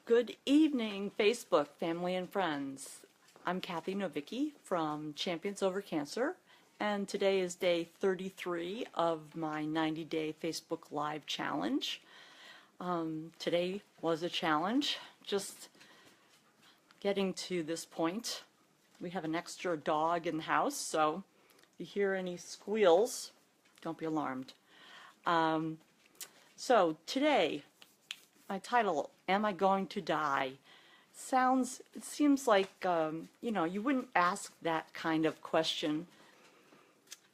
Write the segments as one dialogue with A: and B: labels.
A: Good evening, Facebook, family and friends. I'm Cathy Novicky from Champions Over Cancer, and today is day 33 of my 90-day Facebook Live challenge. Today was a challenge, just getting to this point. We have an extra dog in the house, so if you hear any squeals, don't be alarmed. So today, my title, Am I Going to Die? It seems like, you wouldn't ask that kind of question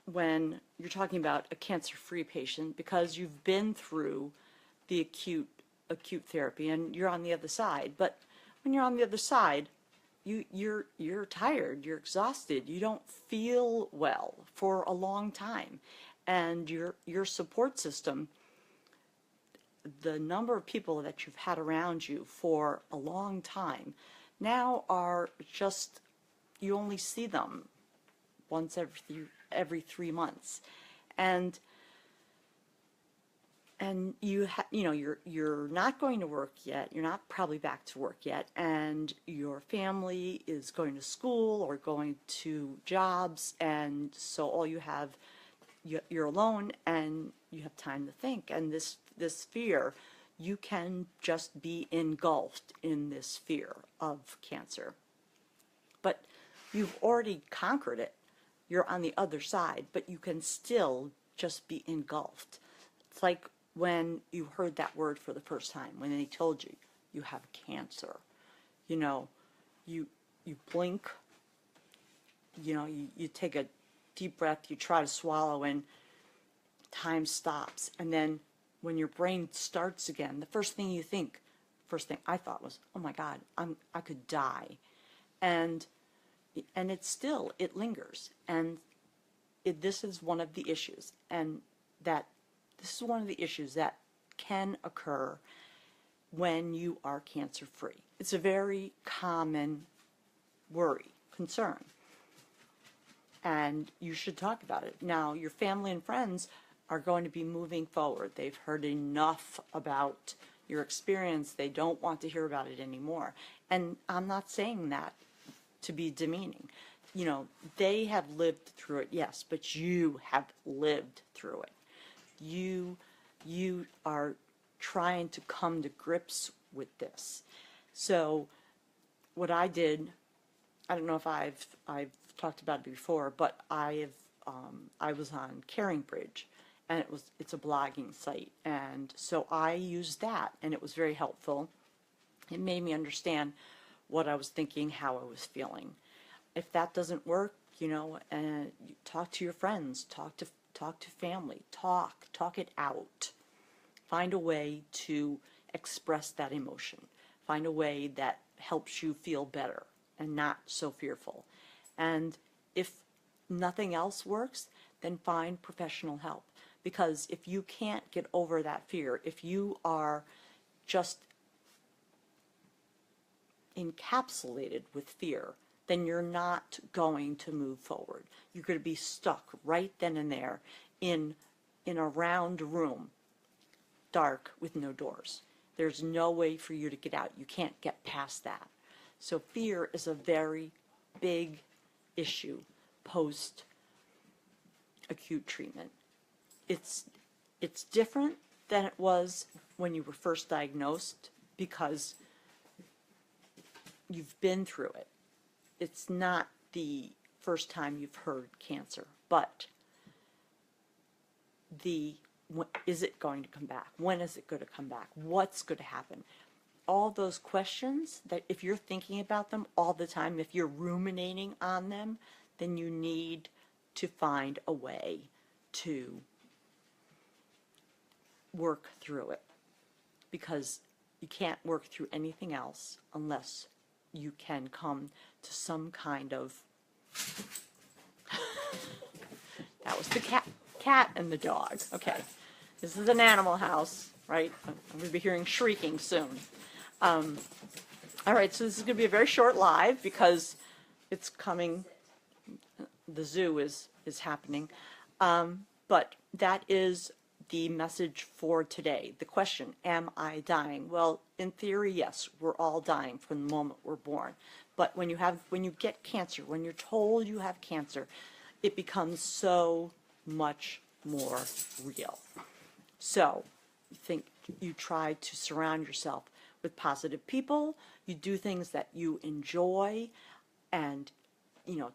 A: when you're talking about a cancer-free patient because you've been through the acute therapy and you're on the other side. But when you're on the other side, you're tired, you're exhausted, you don't feel well for a long time, and your support system, the number of people that you've had around you for a long time now are just, you only see them once every 3 months, and you're not going to work yet, you're not probably back to work yet, and your family is going to school or going to jobs, and so all you have, you're alone and you have time to think, and this fear, you can just be engulfed in this fear of cancer. But you've already conquered it. You're on the other side, but you can still just be engulfed. It's like when you heard that word for the first time, when they told you you have cancer. You blink, you take a deep breath, you try to swallow, and time stops, and then when your brain starts again, the first thing I thought was, oh my God, I could die. And it lingers. And this is one of the issues. And this is one of the issues that can occur when you are cancer-free. It's a very common worry, concern. And you should talk about it. Now, your family and friends are going to be moving forward. They've heard enough about your experience. They don't want to hear about it anymore. And I'm not saying that to be demeaning. They have lived through it, yes, but you have lived through it. You are trying to come to grips with this. So what I did, I don't know if I've talked about it before, but I was on Caring Bridge, and it's a blogging site, and so I used that, and it was very helpful. It made me understand what I was thinking, how I was feeling. If that doesn't work, and talk to your friends, talk to family, talk it out. Find a way to express that emotion. Find a way that helps you feel better and not so fearful. And if nothing else works, then find professional help. Because if you can't get over that fear, if you are just encapsulated with fear, then you're not going to move forward. You're going to be stuck right then and there in a round room, dark with no doors. There's no way for you to get out. You can't get past that. So fear is a very big issue post-acute treatment. It's different than it was when you were first diagnosed because you've been through it. It's not the first time you've heard cancer, but is it going to come back? When is it going to come back? What's going to happen? All those questions that if you're thinking about them all the time, if you're ruminating on them, then you need to find a way to work through it, because you can't work through anything else unless you can come to some kind of that was the cat and the dog. Okay, this is an animal house, right? I'm going to be hearing shrieking soon. All right, so this is going to be a very short live because it's coming, the zoo is happening, but that is the message for today, the question, am I dying? Well, in theory, yes, we're all dying from the moment we're born. But when you get cancer, when you're told you have cancer, it becomes so much more real. So you try to surround yourself with positive people, you do things that you enjoy, and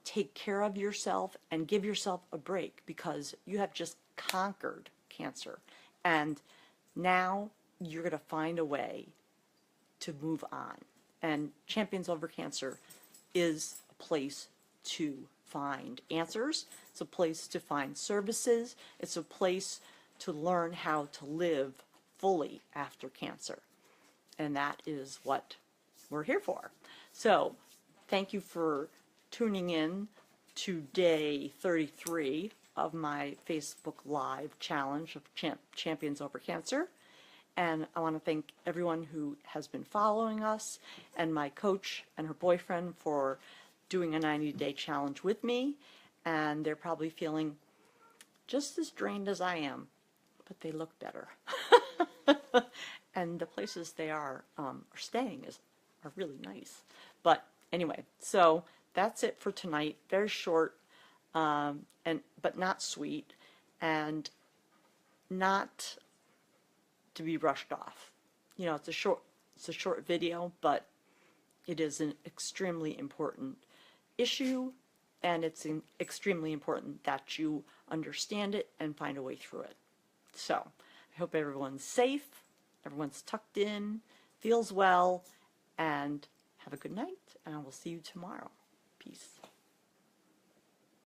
A: take care of yourself and give yourself a break, because you have just conquered cancer. And now you're going to find a way to move on. And Champions Over Cancer is a place to find answers. It's a place to find services. It's a place to learn how to live fully after cancer. And that is what we're here for. So thank you for tuning in to day 33 of my Facebook Live challenge of Champions Over Cancer. And I want to thank everyone who has been following us, and my coach and her boyfriend for doing a 90-day challenge with me. And they're probably feeling just as drained as I am, but they look better. And the places they are staying are really nice. But anyway, so that's it for tonight. Very short, but not sweet, and not to be rushed off. It's a short video, but it is an extremely important issue, and it's extremely important that you understand it and find a way through it. So I hope everyone's safe, everyone's tucked in, feels well, and have a good night, and I will see you tomorrow. Peace.